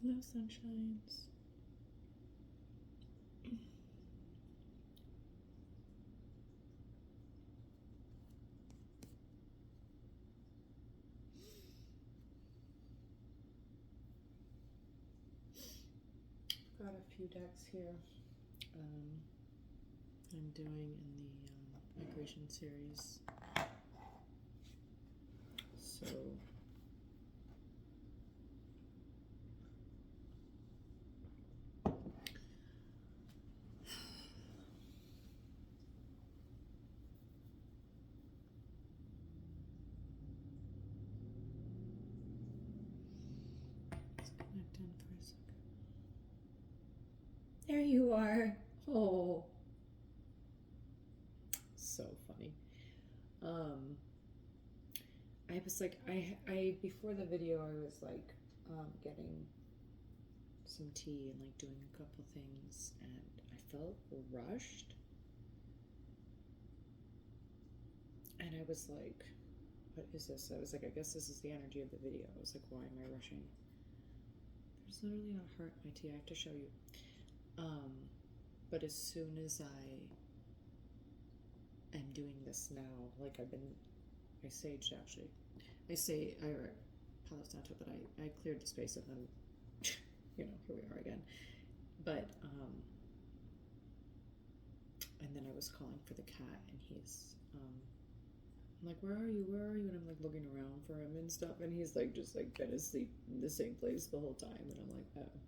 Hello, sunshines. Got a few decks here. I'm doing in the migration series. So let's connect in for a second. There you are. Oh, so funny. I was like, I before the video, I was like, getting some tea and like doing a couple things, and I felt rushed, and I was like, what is this? I was like, I guess this is the energy of the video. I was like, why am I rushing? There's literally a heart in my tea. I have to show you. But as soon as I am doing this now, like I saged actually. I Palo Santo, but I cleared the space and then, here we are again. But, and then I was calling for the cat, and he's, I'm like, where are you? And I'm like looking around for him and stuff, and he's like just like been asleep in the same place the whole time, and I'm like, oh.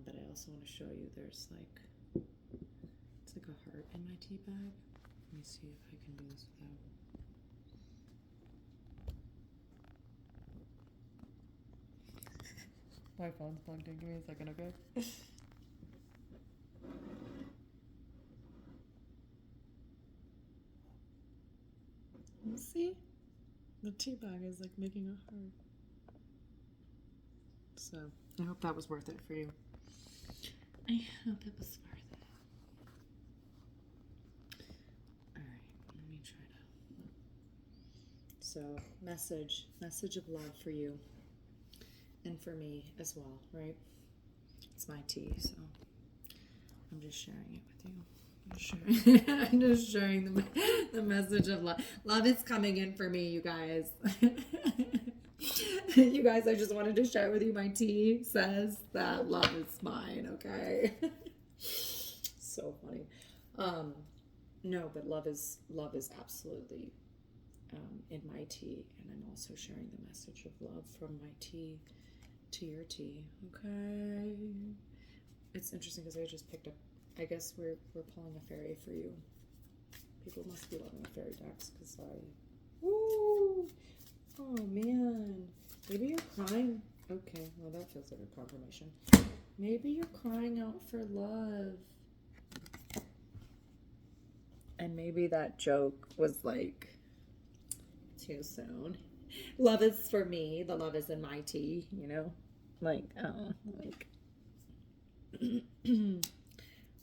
But I also want to show you, there's like, it's like a heart in my tea bag. Let me see if I can do this without. My phone's plugged in. Give me a second, okay? You see? The tea bag is like making a heart. So, I hope that was worth it for you. I hope it was worth it. Alright, let me try to. So, message of love for you. And for me as well, right? It's my tea, so I'm just sharing it with you. I'm just sharing the message of love. Love is coming in for me, you guys. You guys, I just wanted to share with you. My tea says that love is mine, okay? So funny. No, but love is absolutely in my tea, and I'm also sharing the message of love from my tea to your tea, okay? It's interesting because I just picked up, I guess we're pulling a fairy for you. People must be loving the fairy decks because woo! Oh man, maybe you're crying. Okay, well that feels like a confirmation. Maybe you're crying out for love. And maybe that joke was like too soon. Love is for me. The love is in my tea, Like,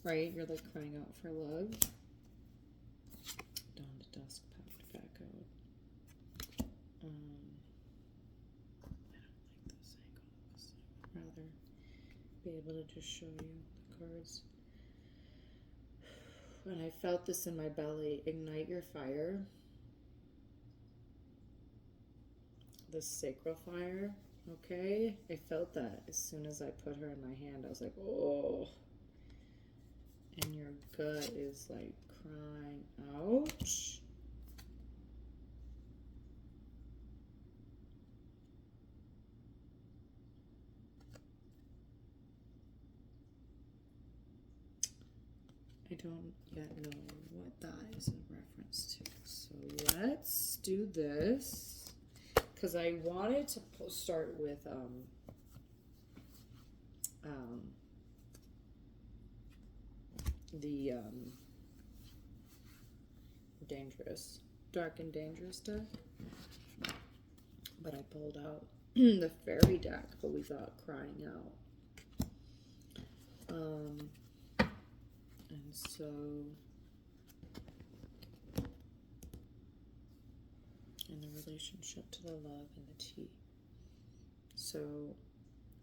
right? You're like crying out for love. Dawn to dusk, popped back out. I don't like this angle. I'd rather be able to just show you the cards. And I felt this in my belly. Ignite your fire. The sacral fire. Okay? I felt that as soon as I put her in my hand. I was like, oh. And your gut is like crying out. I don't yet know what that is in reference to. So let's do this. Because I wanted to start with the dangerous, dark and dangerous deck, but I pulled out the fairy deck, but we got crying out, and so in the relationship to the love and the tea. So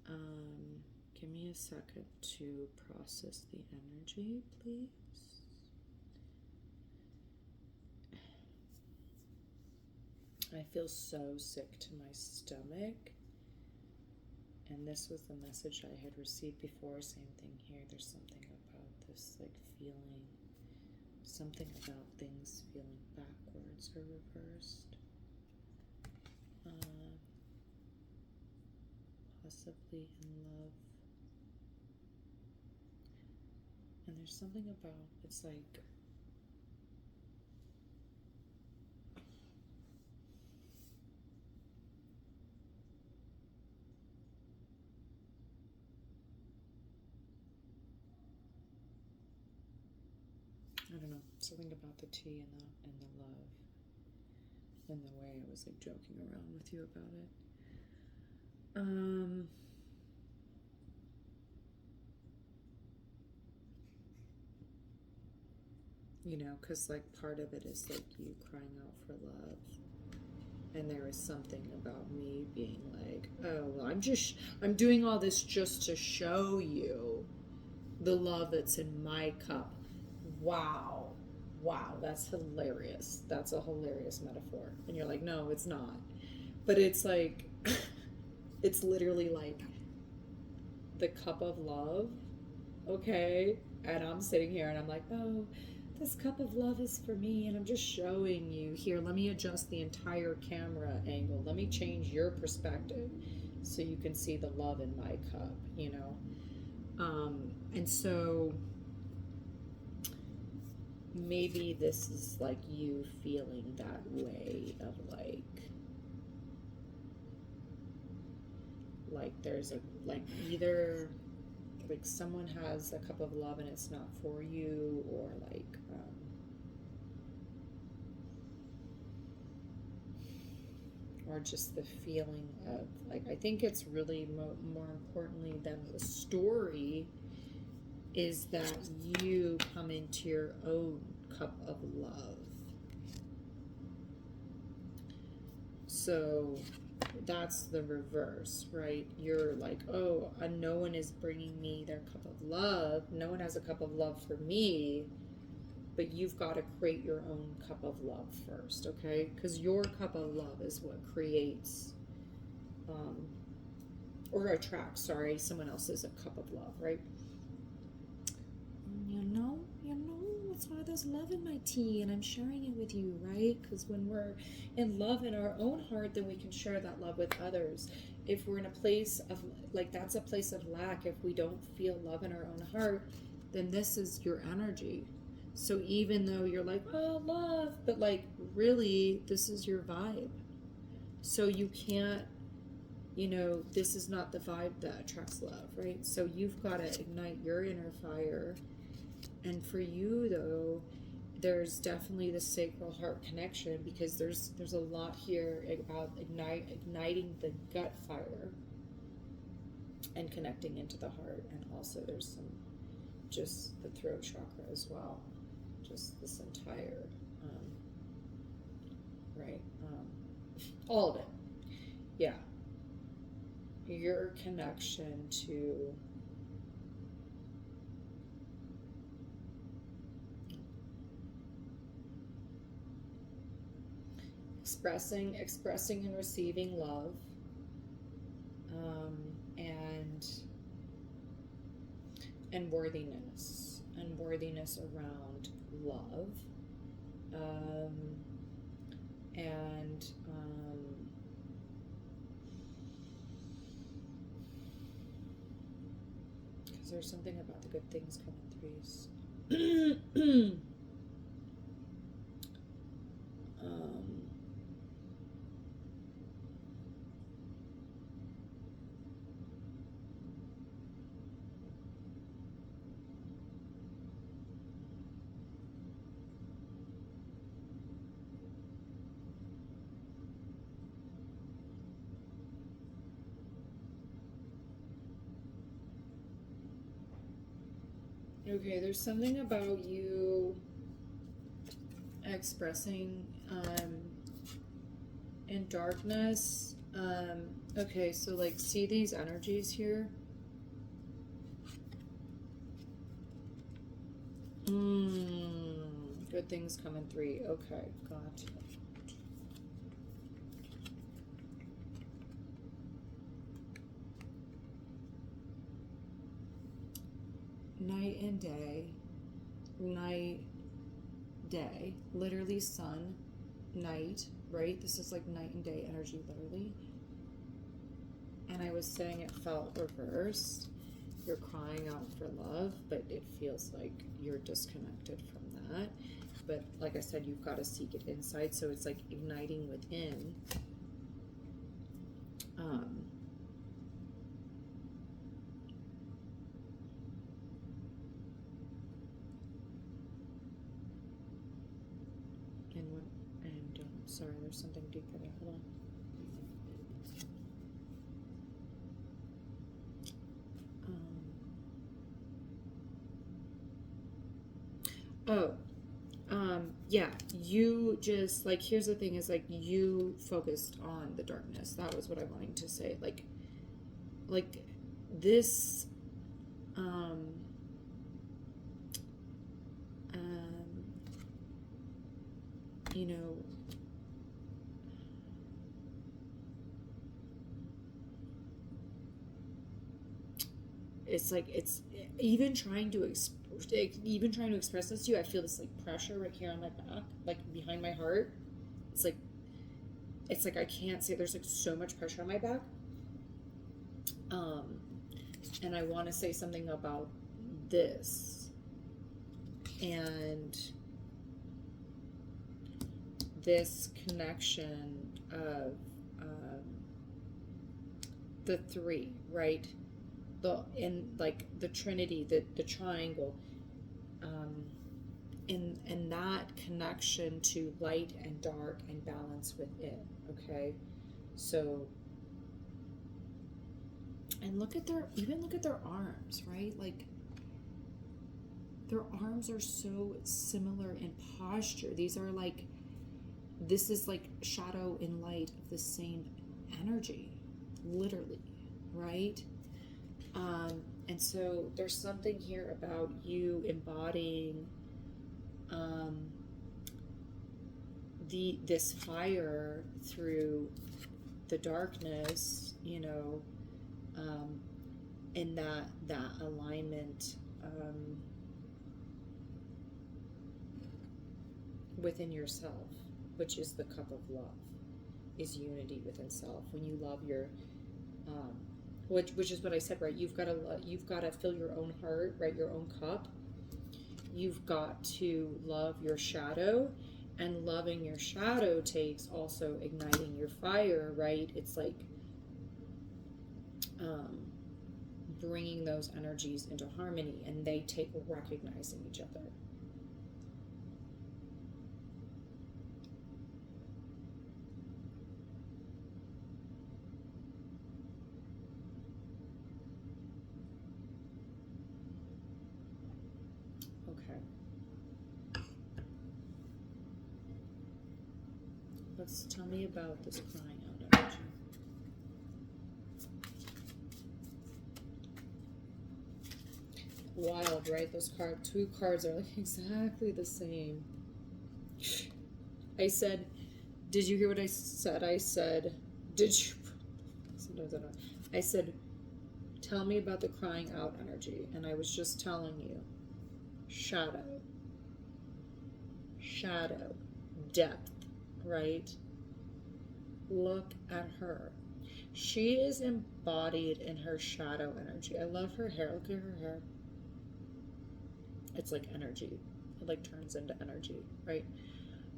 Give me a second to process the energy, please. I feel so sick to my stomach. And this was the message I had received before. Same thing here. There's something about this, like, feeling, something about things feeling backwards or reversed. Possibly in love. And there's something about, it's like, I don't know, something about the tea and the love and the way I was like joking around with you about it. You know, because like part of it is like you crying out for love. And there is something about me being like, oh, well, I'm doing all this just to show you the love that's in my cup. Wow. Wow, that's hilarious. That's a hilarious metaphor. And you're like, no, it's not. But it's like, it's literally like the cup of love, okay? And I'm sitting here and I'm like, oh, this cup of love is for me, and I'm just showing you. Here, let me adjust the entire camera angle. Let me change your perspective so you can see the love in my cup, you know? And so maybe this is like you feeling that way of like there's a, like either like someone has a cup of love and it's not for you, or like or just the feeling of like, I think it's really more importantly than the story is that you come into your own cup of love. So that's the reverse, right? You're like, oh, no one is bringing me their cup of love. No one has a cup of love for me. But you've got to create your own cup of love first, okay? Because your cup of love is what creates or attracts, sorry, someone else's a cup of love, right? You know, that's why there's love in my tea, and I'm sharing it with you, right? Because when we're in love in our own heart, then we can share that love with others. If we're in a place of, like, that's a place of lack. If we don't feel love in our own heart, then this is your energy. So even though you're like, oh, love, but like, really, this is your vibe. So you can't, you know, this is not the vibe that attracts love, right? So you've got to ignite your inner fire. And for you, though, there's definitely the sacral heart connection, because there's a lot here about igniting the gut fire and connecting into the heart. And also there's some, just the throat chakra as well. Just this entire, right? All of it. Yeah. Your connection to expressing and receiving love, and worthiness around love, and because there's something about the good things coming threes. Okay, there's something about you expressing in darkness, Okay, so like, see these energies here? Good things come in 3. Okay, gotcha. Night and day. Night, day. Literally sun, night, right? This is like night and day energy, literally. And I was saying it felt reversed. You're crying out for love, but it feels like you're disconnected from that. But like I said, you've got to seek it inside. So it's like igniting within. Sorry, there's something deeper there. Hold on. Yeah, you just, like, here's the thing is, like, you focused on the darkness. That was what I'm wanting to say. Like this, you know, it's like, it's even trying to express this to you. I feel this like pressure right here on my back, like behind my heart. It's like I can't say, there's like so much pressure on my back. And I want to say something about this and this connection of the 3, right? In like the Trinity, the triangle, and that connection to light and dark and balance within. Okay, so, and look at their arms, right? Like, their arms are so similar in posture. These are like, this is like shadow and light of the same energy, literally, right? And so there's something here about you embodying this fire through the darkness, you know, and that alignment within yourself, which is the cup of love, is unity within self. When you love your which is what I said, right? You've got to fill your own heart, right? Your own cup. You've got to love your shadow, and loving your shadow takes also igniting your fire, right? It's like bringing those energies into harmony, and they take recognizing each other. Tell me about this crying out energy. Wild, right? Those two cards are like exactly the same. I said, did you hear what I said? I said, did you? Sometimes I don't. I said, tell me about the crying out energy. And I was just telling you, shadow, depth, right? Look at her. She is embodied in her shadow energy. I love her hair. Look at her hair. It's like energy. It like turns into energy, right?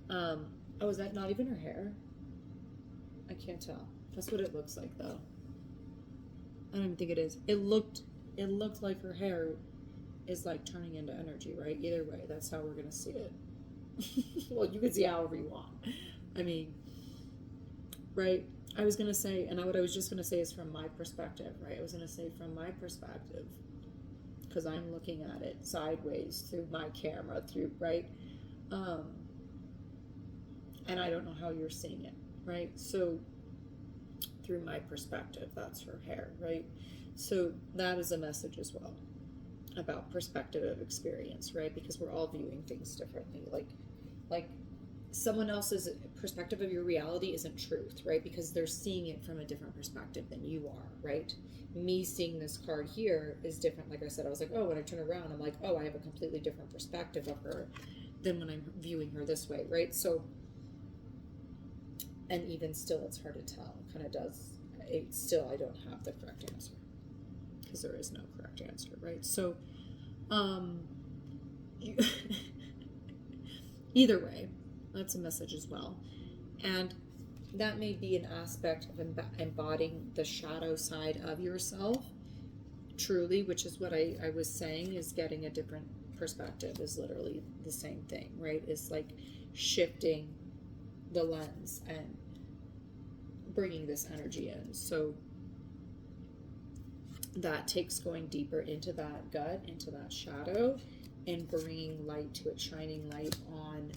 Oh, is that not even her hair? I can't tell. That's what it looks like, though. I don't even think it is. It looked like her hair is like turning into energy, right? Either way, that's how we're gonna see it. Well, you can see however you want. I mean, right? I was gonna say, and what I was just gonna say is from my perspective, right? I was gonna say from my perspective, because I'm looking at it sideways through my camera, right? And I don't know how you're seeing it, right? So through my perspective. That's her hair, right? So that is a message as well about perspective of experience, right? Because we're all viewing things differently. Like someone else's perspective of your reality isn't truth, right? Because they're seeing it from a different perspective than you are, right? Me seeing this card here is different. Like I said, I was like, oh, when I turn around, I'm like, oh, I have a completely different perspective of her than when I'm viewing her this way, right? So, and even still, it's hard to tell. It kind of does. Still, I don't have the correct answer because there is no correct answer, right? So, you, either way, that's a message as well. And that may be an aspect of embodying the shadow side of yourself, truly, which is what I was saying, is getting a different perspective is literally the same thing, right? It's like shifting the lens and bringing this energy in. So that takes going deeper into that gut, into that shadow, and bringing light to it, shining light on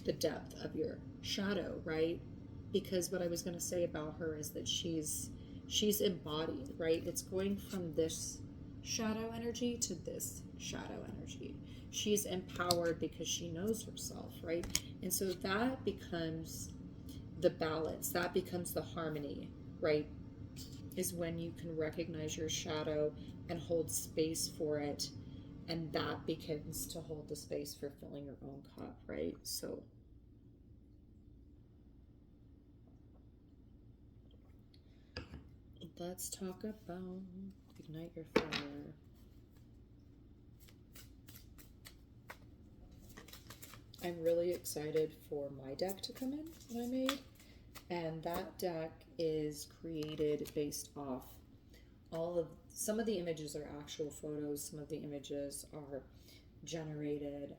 the depth of your shadow, right? Because what I was going to say about her is that she's embodied, right? It's going from this shadow energy to this shadow energy. She's empowered because she knows herself, right? And so that becomes the balance, that becomes the harmony, right? Is when you can recognize your shadow and hold space for it, and that begins to hold the space for filling your own cup, right? So let's talk about ignite your fire. I'm really excited for my deck to come in that I made, and that deck is created based off some of the images are actual photos, some of the images are generated.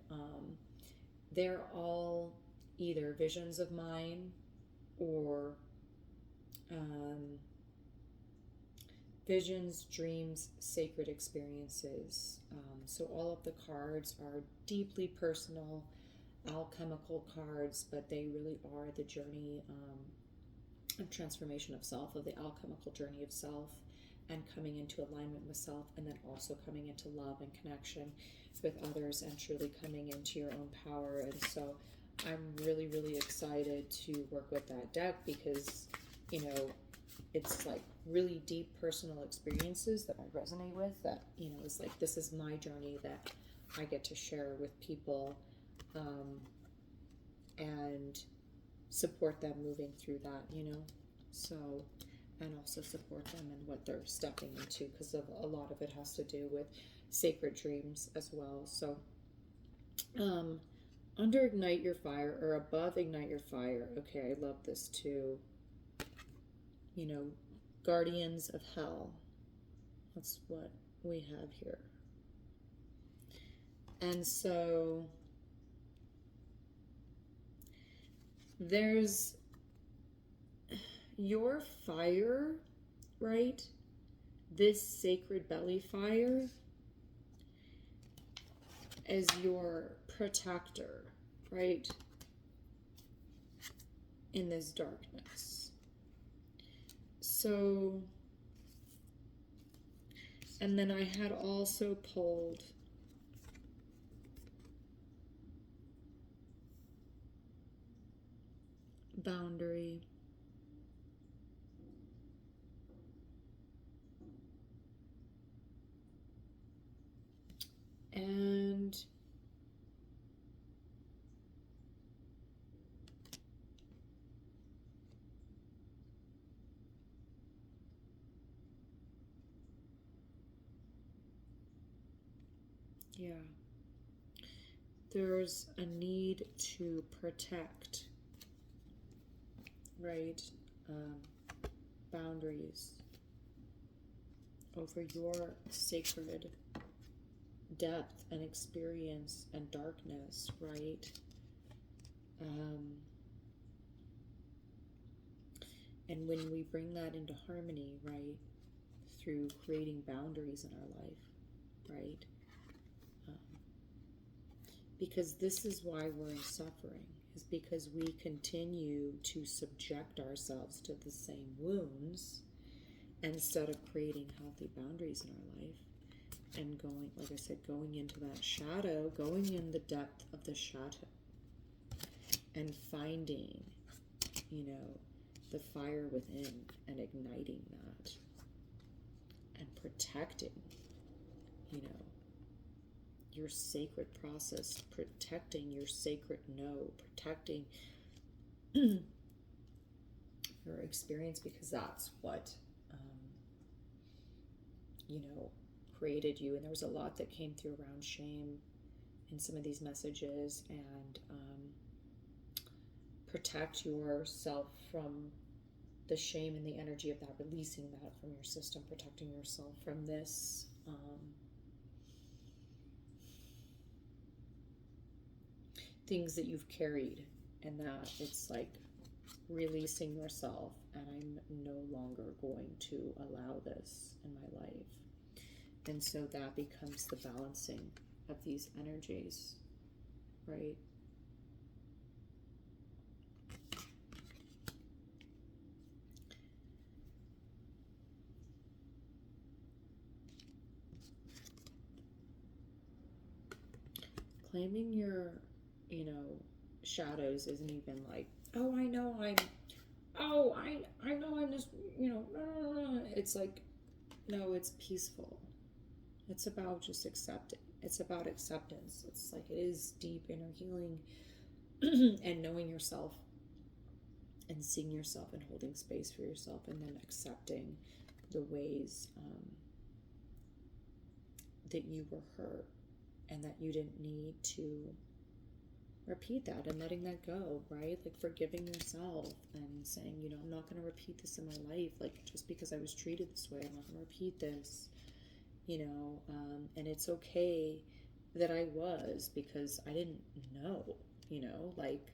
They're all either visions of mine or visions, dreams, sacred experiences. So all of the cards are deeply personal, alchemical cards, but they really are the journey of transformation of self, of the alchemical journey of self, and coming into alignment with self, and then also coming into love and connection with others, and truly coming into your own power. And so I'm really, really excited to work with that deck because, you know, it's like really deep personal experiences that I resonate with, that, you know, is like, this is my journey that I get to share with people, and support them moving through that, you know. So, and also support them in what they're stepping into, because of a lot of it has to do with sacred dreams as well. So under ignite your fire, or above ignite your fire, okay, I love this too, you know, guardians of hell, that's what we have here. And so there's your fire, right? This sacred belly fire as your protector, right? In this darkness. So, and then I had also pulled boundary. And yeah, there's a need to protect, right? Boundaries over your sacred depth and experience and darkness, right? And when we bring that into harmony, right, through creating boundaries in our life, right? Because this is why we're in suffering, is because we continue to subject ourselves to the same wounds instead of creating healthy boundaries in our life and going, like I said, going into that shadow, going in the depth of the shadow and finding, the fire within and igniting that and protecting, your sacred process, protecting your sacred no, protecting your experience, because that's what, created you. And there was a lot that came through around shame in some of these messages, and protect yourself from the shame and the energy of that, releasing that from your system, protecting yourself from this things that you've carried, and that it's like releasing yourself, and I'm no longer going to allow this in my life. And so that becomes the balancing of these energies, right? Claiming your, shadows isn't even like, oh, I know I'm this, it's like, no, it's peaceful. It's about just accepting. It's about acceptance. It's like, it is deep inner healing and knowing yourself and seeing yourself and holding space for yourself, and then accepting the ways that you were hurt and that you didn't need to repeat that, and letting that go, right? Like forgiving yourself and saying, I'm not going to repeat this in my life. Like, just because I was treated this way, I'm not going to repeat this, and it's okay that I was, because I didn't know, like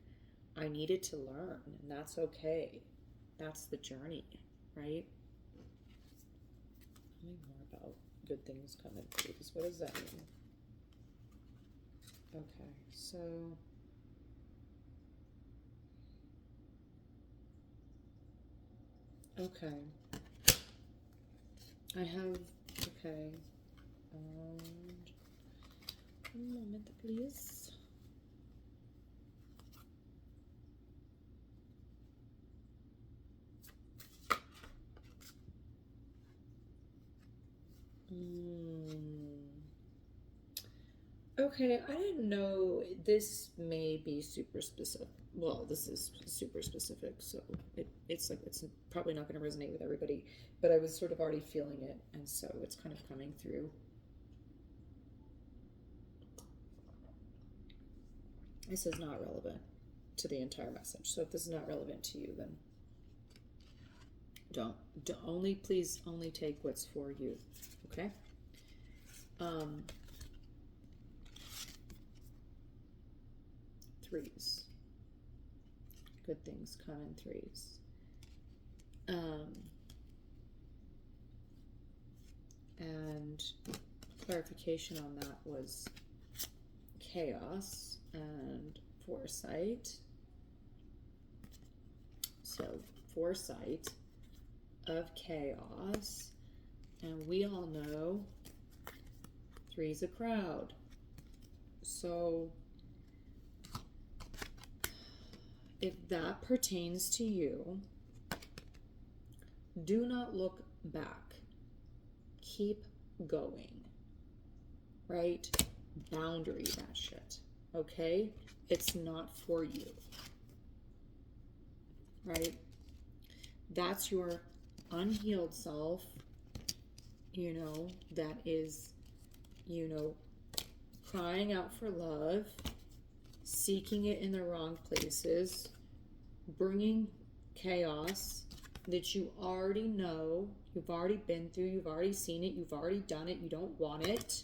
I needed to learn, and that's okay. That's the journey, right? Tell me more about good things coming through, because what does that mean? Okay, so okay, I have, okay, and one moment, please. Okay, I didn't know this may be super specific. Well, this is super specific, so it's like, it's probably not going to resonate with everybody, but I was sort of already feeling it, and so it's kind of coming through. This is not relevant to the entire message, so if this is not relevant to you, then don't please only take what's for you, okay? Threes. Good things come in threes. And clarification on that was chaos and foresight. So foresight of chaos, and we all know three's a crowd. So if that pertains to you, do not look back. Keep going, right? Boundary that shit, okay? It's not for you, right? That's your unhealed self, that is, crying out for love, seeking it in the wrong places, bringing chaos that you already know, you've already been through, you've already seen it, you've already done it, you don't want it.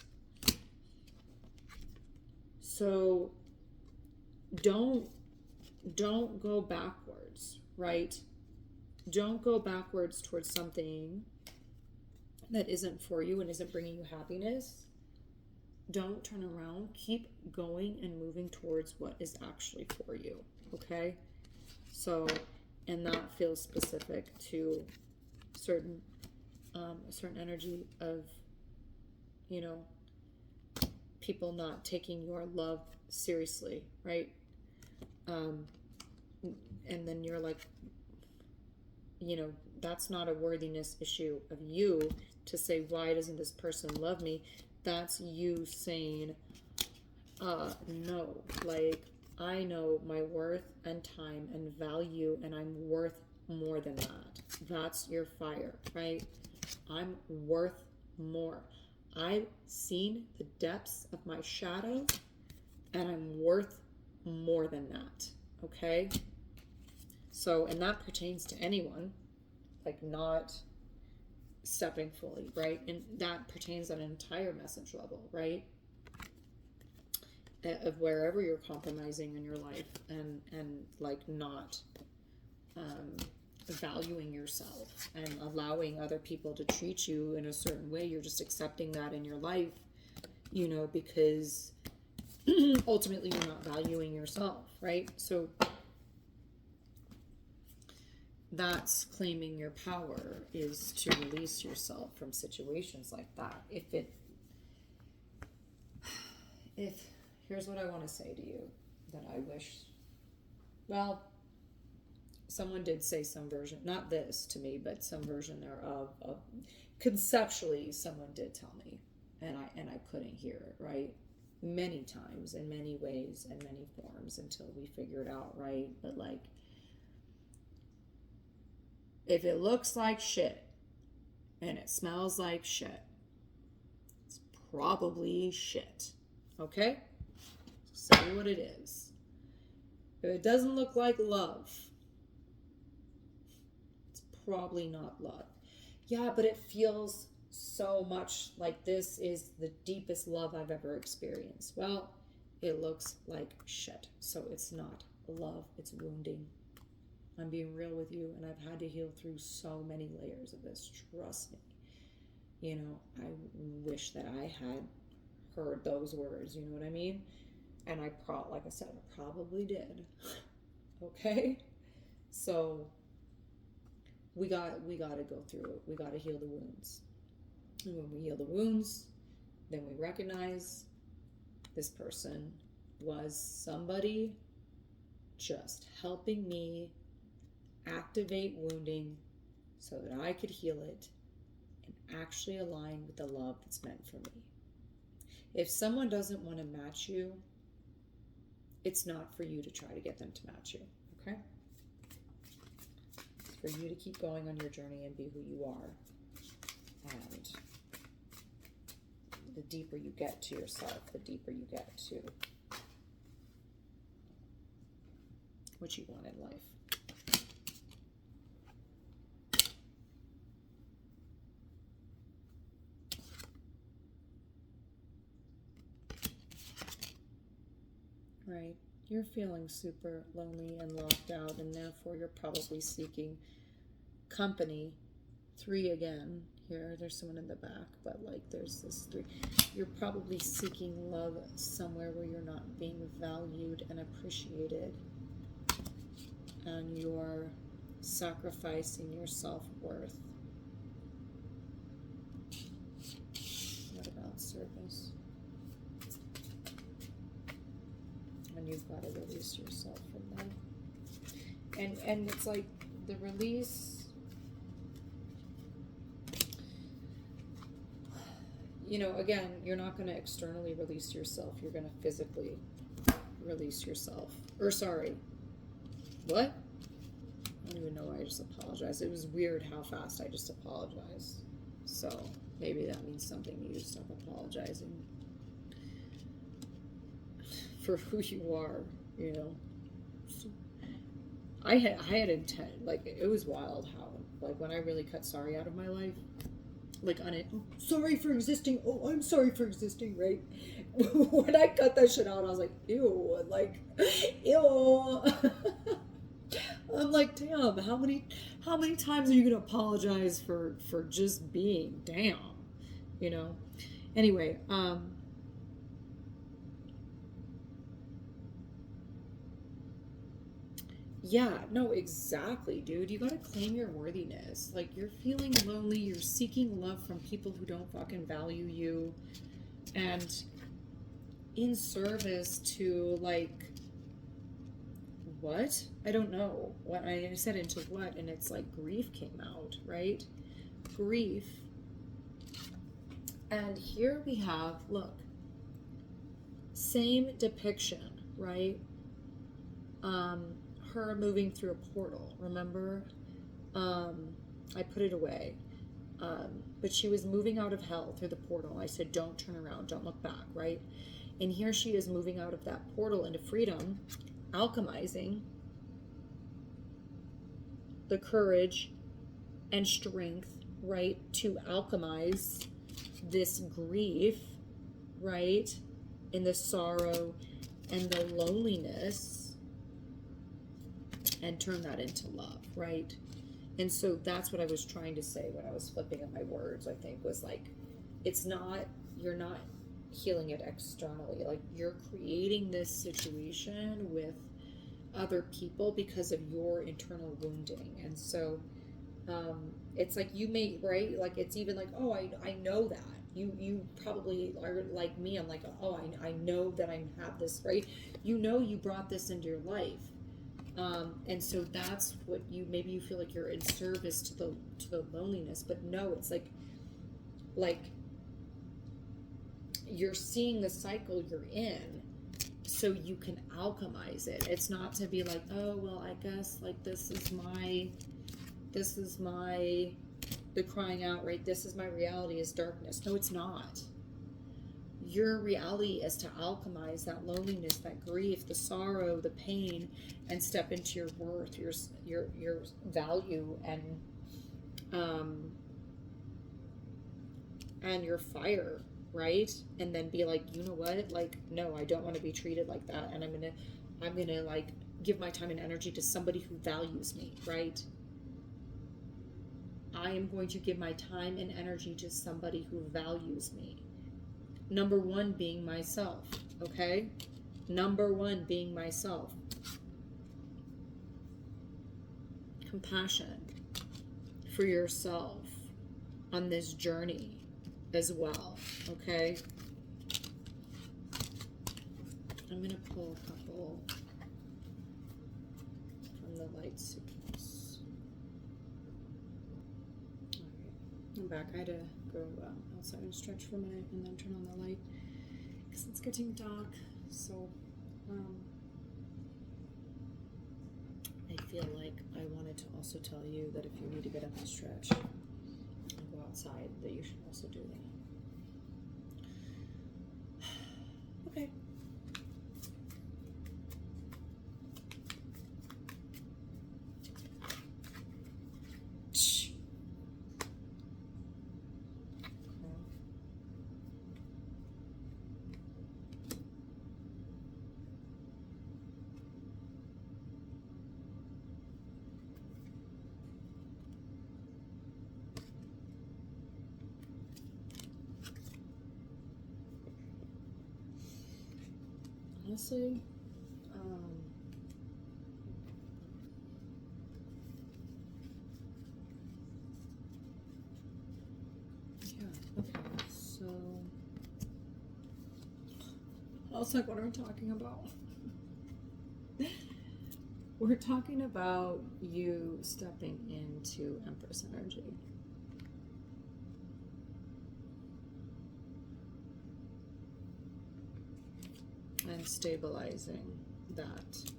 So don't go backwards, right? Don't go backwards towards something that isn't for you and isn't bringing you happiness. Don't turn around. Keep going and moving towards what is actually for you. Okay? So, and that feels specific to certain, a certain energy of, you know, people not taking your love seriously, right? And then you're like, you know, that's not a worthiness issue of you to say, why doesn't this person love me? That's you saying, no, like, I know my worth and time and value, and I'm worth more than that. That's your fire, right? I'm worth more. I've seen the depths of my shadow, and I'm worth more than that, okay? So, and that pertains to anyone, like not stepping fully, right? And that pertains on an entire message level, right? Of wherever you're compromising in your life and like not valuing yourself and allowing other people to treat you in a certain way. You're just accepting that in your life, you know, because ultimately you're not valuing yourself, right? So that's claiming your power, is to release yourself from situations like that. If here's what I want to say to you that I wish, well, someone did say some version, not this to me, but some version thereof, of conceptually someone did tell me, and I couldn't hear it, right? Many times, in many ways, and many forms, until we figured out, right? But like, if it looks like shit and it smells like shit, it's probably shit. Okay? Say what it is. If it doesn't look like love, it's probably not love. Yeah, but it feels so much like this is the deepest love I've ever experienced. Well, it looks like shit. So it's not love, it's wounding. I'm being real with you, and I've had to heal through so many layers of this. Trust me. You know, I wish that I had heard those words, you know what I mean? And like I said, I probably did. Okay? So we got to go through it. We got to heal the wounds. And when we heal the wounds, then we recognize this person was somebody just helping me activate wounding so that I could heal it and actually align with the love that's meant for me. If someone doesn't want to match you, it's not for you to try to get them to match you, okay? It's for you to keep going on your journey and be who you are. And the deeper you get to yourself, the deeper you get to what you want in life. Right? You're feeling super lonely and locked out, and therefore you're probably seeking company. 3 again. Here, there's someone in the back, but like there's this 3. You're probably seeking love somewhere where you're not being valued and appreciated, and you're sacrificing your self-worth. What about service? And you've got to release yourself from that. And it's like the release, you know, again, you're not going to externally release yourself. You're going to physically release yourself. Or sorry, what? I don't even know why I just apologized. It was weird how fast I just apologized. So maybe that means something. You just stop apologizing for who you are, you know. I had intent, like it was wild how, like when I really cut sorry out of my life, like on it, oh, sorry for existing, oh, I'm sorry for existing, right? When I cut that shit out, I was like, ew, like, ew. I'm like, damn, how many times are you gonna apologize for just being? Damn, you know. Anyway, Yeah, no, exactly, dude. You gotta claim your worthiness. Like, you're feeling lonely, you're seeking love from people who don't fucking value you, and in service to, like, what? I don't know. What I said into what, and it's like grief came out, right? Grief. And here we have, look, same depiction, right? Her moving through a portal, remember? I put it away. But she was moving out of hell through the portal. I said, don't turn around, don't look back, right? And here she is moving out of that portal into freedom, alchemizing the courage and strength, right, to alchemize this grief, right, and the sorrow and the loneliness, and turn that into love, right? And so that's what I was trying to say when I was flipping up my words, I think, was like, it's not, you're not healing it externally. Like, you're creating this situation with other people because of your internal wounding. And so it's like you may, right? Like, it's even like, oh, I know that. You probably are like me. I'm like, oh, I know that I have this, right? You know, you brought this into your life. And so that's what you, maybe you feel like you're in service to the loneliness, but no, it's like you're seeing the cycle you're in so you can alchemize it. It's not to be like, oh, well, I guess like this is my the crying out, right? This is my reality, is darkness. No, it's not. Your reality is to alchemize that loneliness, that grief, the sorrow, the pain, and step into your worth, your value, and your fire, right? And then be like, you know what? Like, no, I don't want to be treated like that, and I'm gonna like give my time and energy to somebody who values me, right? I am going to give my time and energy to somebody who values me. Number one being myself, okay? Number one being myself. Compassion for yourself on this journey as well, okay? I'm gonna pull a couple from the light sequence. Alright, I'm back. I had to go outside and stretch for a minute and then turn on the light because it's getting dark. So I feel like I wanted to also tell you that if you need to get up and stretch and go outside, that you should also do that. Okay. Honestly, yeah, okay, so I was like, what are we talking about? We're talking about you stepping into Empress energy. And stabilizing that.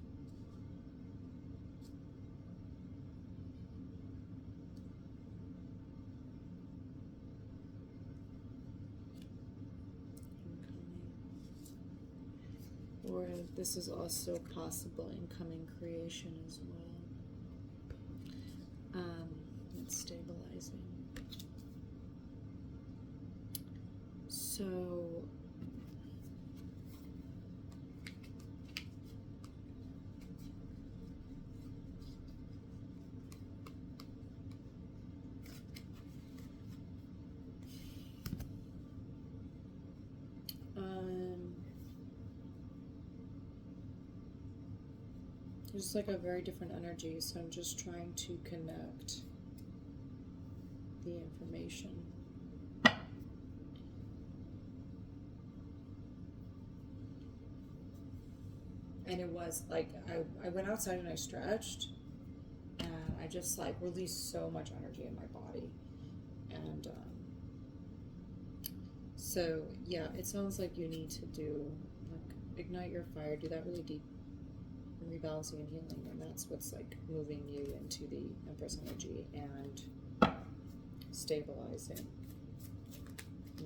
Or this is also possible incoming creation as well. It's stabilizing. So There's like a very different energy, so I'm just trying to connect the information. And it was like, I went outside and I stretched, and I just like released so much energy in my body. And so yeah, it sounds like you need to do like ignite your fire, do that really deep rebalancing and healing, and that's what's like moving you into the Empress energy and stabilizing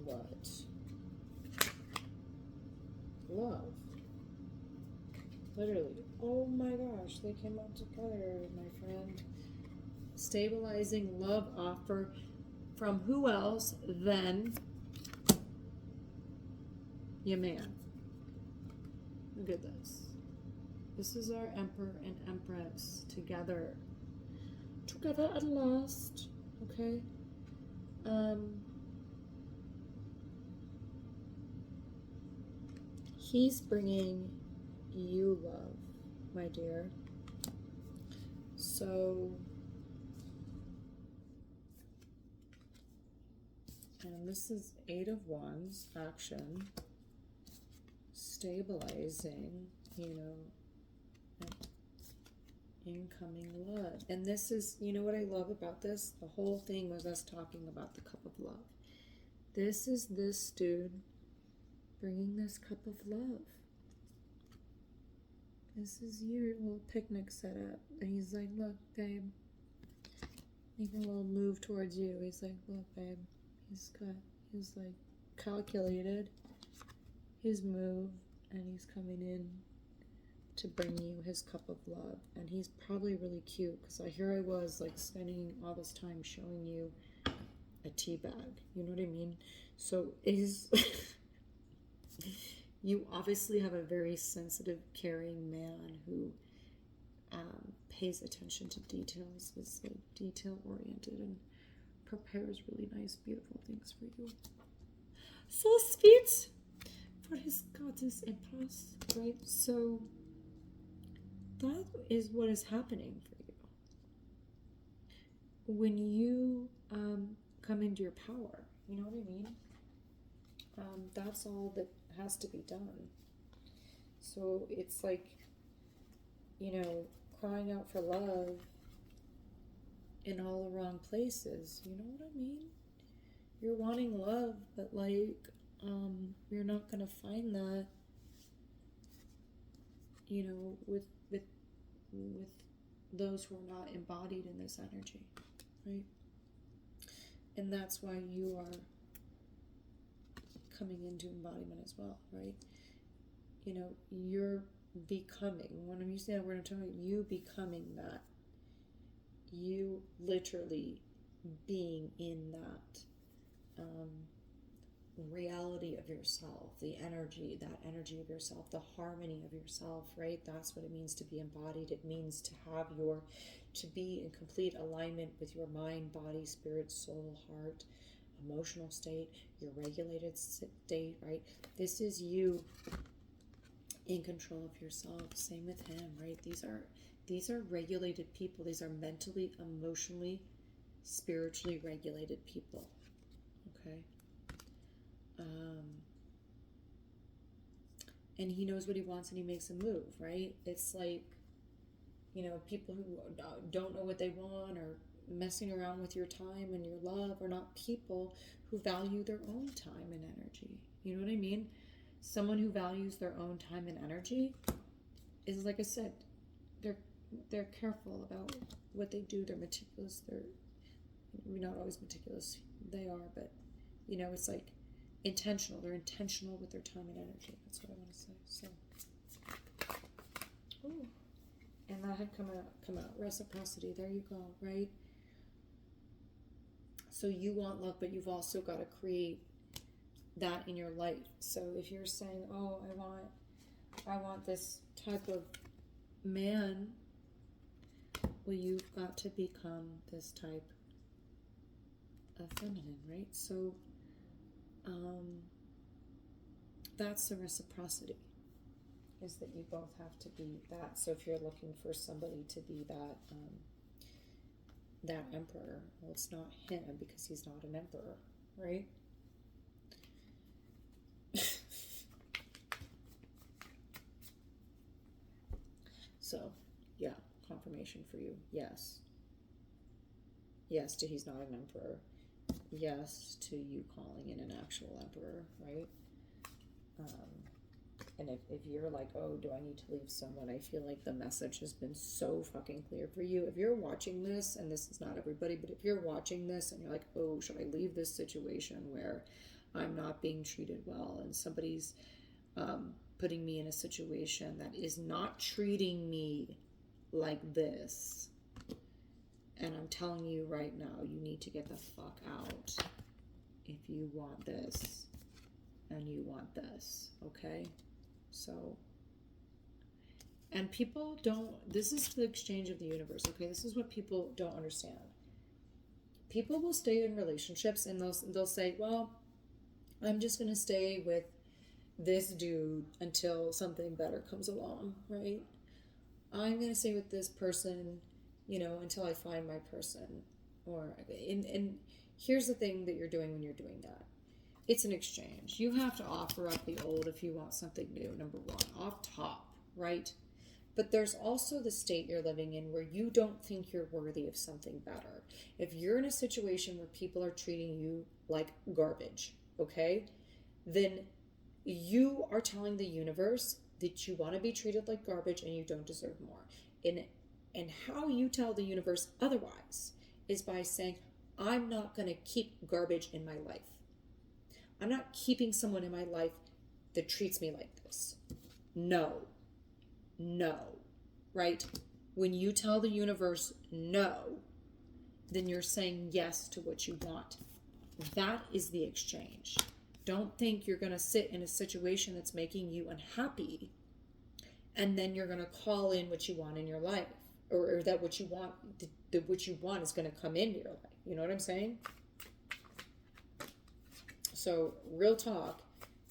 what? Love. Literally. Oh my gosh, they came out together, my friend. Stabilizing love offer from who else than your man. Look at this. This is our Emperor and Empress together. Together at last. Okay? He's bringing you love, my dear. So, and this is 8 of Wands, action, stabilizing, incoming love. And this is, you know what I love about this? The whole thing was us talking about the cup of love. This is this dude bringing this cup of love. This is your little picnic setup. And he's like, look, babe. Making a little move towards you. He's like, look, babe. He's like calculated his move, and he's coming in to bring you his cup of love. And he's probably really cute, because here I was like spending all this time showing you a tea bag. You know what I mean? So is you obviously have a very sensitive, caring man who pays attention to details, is like detail oriented, and prepares really nice, beautiful things for you. So sweet for his goddess Empress, right? So that is what is happening for you when you come into your power. You know what I mean? That's all that has to be done. So it's like, crying out for love in all the wrong places. You know what I mean? You're wanting love, but like, you're not gonna find that, with those who are not embodied in this energy, right? And that's why you are coming into embodiment as well, right? You're becoming, when I'm using that word, I'm talking about you becoming that. You literally being in that reality of yourself, the energy, that energy of yourself, the harmony of yourself, right? That's what it means to be embodied. It means to have to be in complete alignment with your mind, body, spirit, soul, heart, emotional state, your regulated state, right? This is you in control of yourself. Same with him, right? These are regulated people. These are mentally, emotionally, spiritually regulated people. Okay? And he knows what he wants, and he makes a move, right? It's like, people who don't know what they want, or messing around with your time and your love, are not people who value their own time and energy. You know what I mean? Someone who values their own time and energy is, like I said, they're careful about what they do. They're meticulous. We're not always meticulous. They are, but it's like intentional. They're intentional with their time and energy. That's what I want to say. So, ooh, and that had come out. Reciprocity. There you go. Right. So you want love, but you've also got to create that in your life. So if you're saying, oh, I want this type of man, well, you've got to become this type of feminine, right? So that's the reciprocity. is that you both have to be that. So if you're looking for somebody to be that, that emperor, well, it's not him because he's not an emperor, right? So, yeah, confirmation for you. Yes. Yes to he's not an emperor. Yes to you calling in an actual emperor, right? And if you're like, oh, do I need to leave someone? I feel like the message has been so fucking clear for you. If you're watching this, and this is not everybody, but if you're watching this and you're like, oh, should I leave this situation where I'm not being treated well and somebody's putting me in a situation that is not treating me like this, and I'm telling you right now, you need to get the fuck out if you want this and you want this, okay? So, and people don't, this is the exchange of the universe, okay? This is what people don't understand. People will stay in relationships and they'll say, well, I'm just going to stay with this dude until something better comes along, right? I'm going to stay with this person, you know, until I find my person. Or, and here's the thing that you're doing when you're doing that. It's an exchange. You have to offer up the old if you want something new, number one, off top, right? But there's also the state you're living in where you don't think you're worthy of something better. If you're in a situation where people are treating you like garbage, okay, then you are telling the universe that you want to be treated like garbage and you don't deserve more. And how you tell the universe otherwise is by saying, I'm not going to keep garbage in my life. I'm not keeping someone in my life that treats me like this. No, right? When you tell the universe no, then you're saying yes to what you want. That is the exchange. Don't think you're going to sit in a situation that's making you unhappy and then you're going to call in what you want in your life, or that what you want, what you want is going to come into your life. You know what I'm saying? So real talk,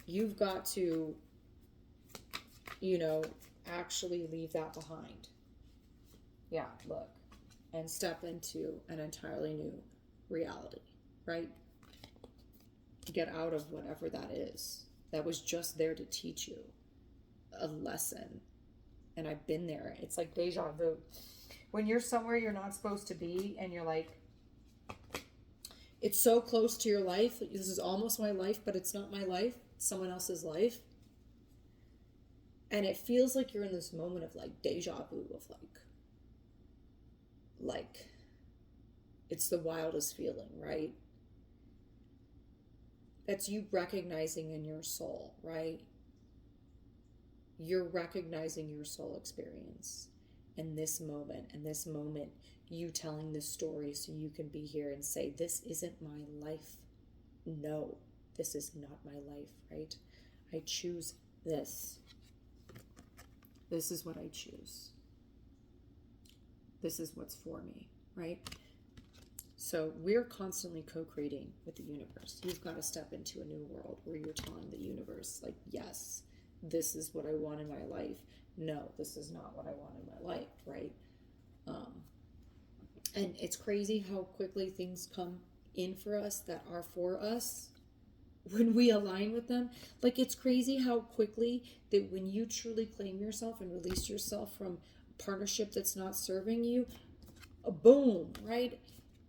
you've got to, you know, actually leave that behind. Yeah, look, and step into an entirely new reality, right? Get out of whatever that is. That was just there to teach you a lesson. And I've been there. It's like deja vu. When you're somewhere you're not supposed to be and you're like, it's so close to your life. This is almost my life, but it's not my life. It's someone else's life. And it feels like you're in this moment of like deja vu of like it's the wildest feeling, right? That's you recognizing in your soul, right? You're recognizing your soul experience in this moment, you telling this story so you can be here and say, this isn't my life. No, this is not my life, right? I choose this. This is what I choose. This is what's for me, right? So we're constantly co-creating with the universe. You've got to step into a new world where you're telling the universe, like, yes, this is what I want in my life. No, this is not what I want in my life, right? And it's crazy how quickly things come in for us that are for us when we align with them. Like, it's crazy how quickly that when you truly claim yourself and release yourself from a partnership that's not serving you, boom, right?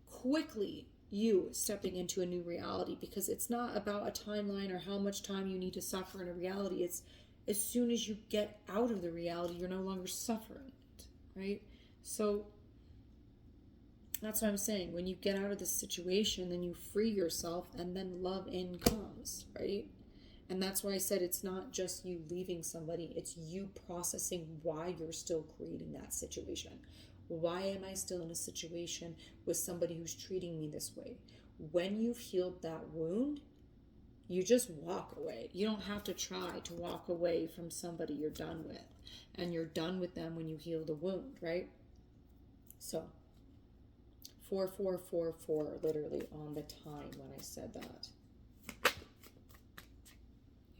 Quickly you stepping into a new reality, because it's not about a timeline or how much time you need to suffer in a reality. It's as soon as you get out of the reality, you're no longer suffering it, right? So that's what I'm saying. When you get out of this situation, then you free yourself and then love in comes, right? And that's why I said it's not just you leaving somebody, it's you processing why you're still creating that situation. Why am I still in a situation with somebody who's treating me this way? When you've healed that wound, you just walk away. You don't have to try to walk away from somebody you're done with. And you're done with them when you heal the wound, right? So 4444 literally on the time when I said that.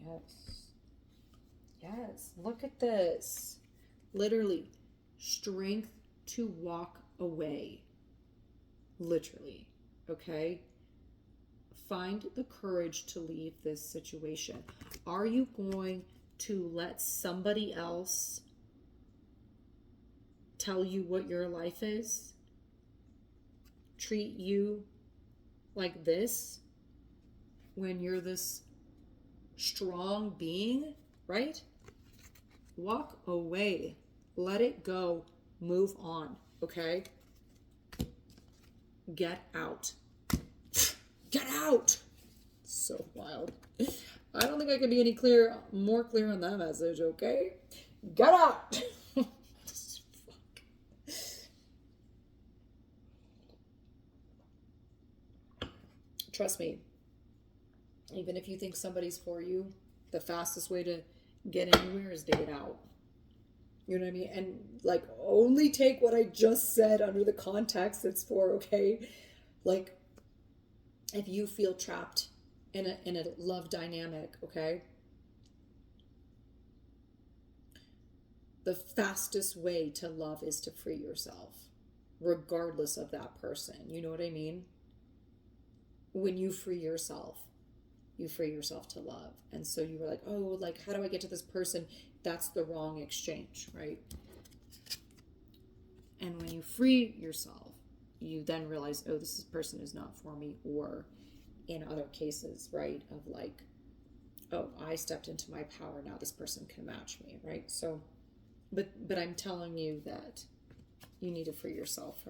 Yes. Yes, look at this. Literally, strength to walk away. Literally, okay? Find the courage to leave this situation. Are you going to let somebody else tell you what your life is? Treat you like this when you're this strong being, right? Walk away. Let it go. Move on, okay? Get out. Get out. So wild. I don't think I can be any more clear on that message, okay? Get out. Trust me, even if you think somebody's for you, the fastest way to get anywhere is to get out. You know what I mean? And like, only take what I just said under the context it's for, okay? Like, if you feel trapped in a love dynamic, okay? The fastest way to love is to free yourself, regardless of that person. You know what I mean? When you free yourself to love. And so you were like, oh, like, how do I get to this person? That's the wrong exchange, right? And when you free yourself, you then realize, oh, this person is not for me. Or in other cases, right, of like, oh, I stepped into my power, now this person can match me, right? So, but I'm telling you that you need to free yourself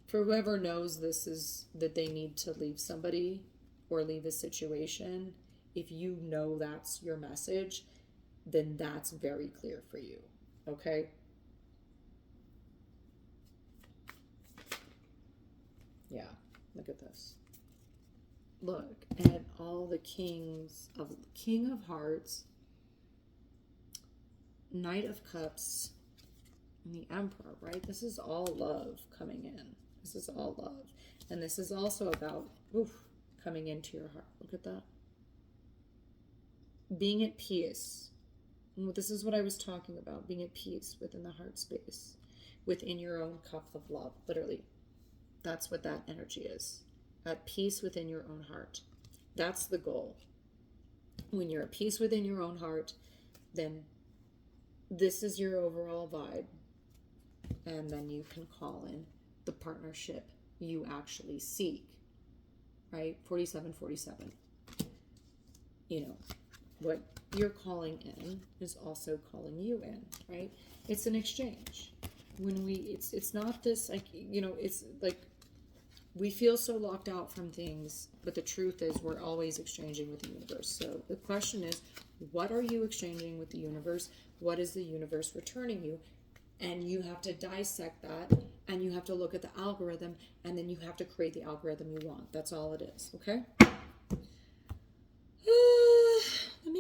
for whoever knows this is that they need to leave somebody or leave a situation. If you know that's your message, then that's very clear for you, okay? Yeah, look at this. Look at all the King of Hearts, Knight of Cups, and the Emperor, right? This is all love coming in. This is all love. And this is also about coming into your heart. Look at that. Being at peace. And this is what I was talking about. Being at peace within the heart space. Within your own cup of love. Literally. That's what that energy is. At peace within your own heart. That's the goal. When you're at peace within your own heart, then this is your overall vibe. And then you can call in the partnership you actually seek. Right? 4747. You know, what you're calling in is also calling you in, right? It's an exchange. When it's not this, like, you know, it's like we feel so locked out from things, but the truth is we're always exchanging with the universe. So the question is, what are you exchanging with the universe? What is the universe returning you? And you have to dissect that, and you have to look at the algorithm, and then you have to create the algorithm you want. That's all it is, okay?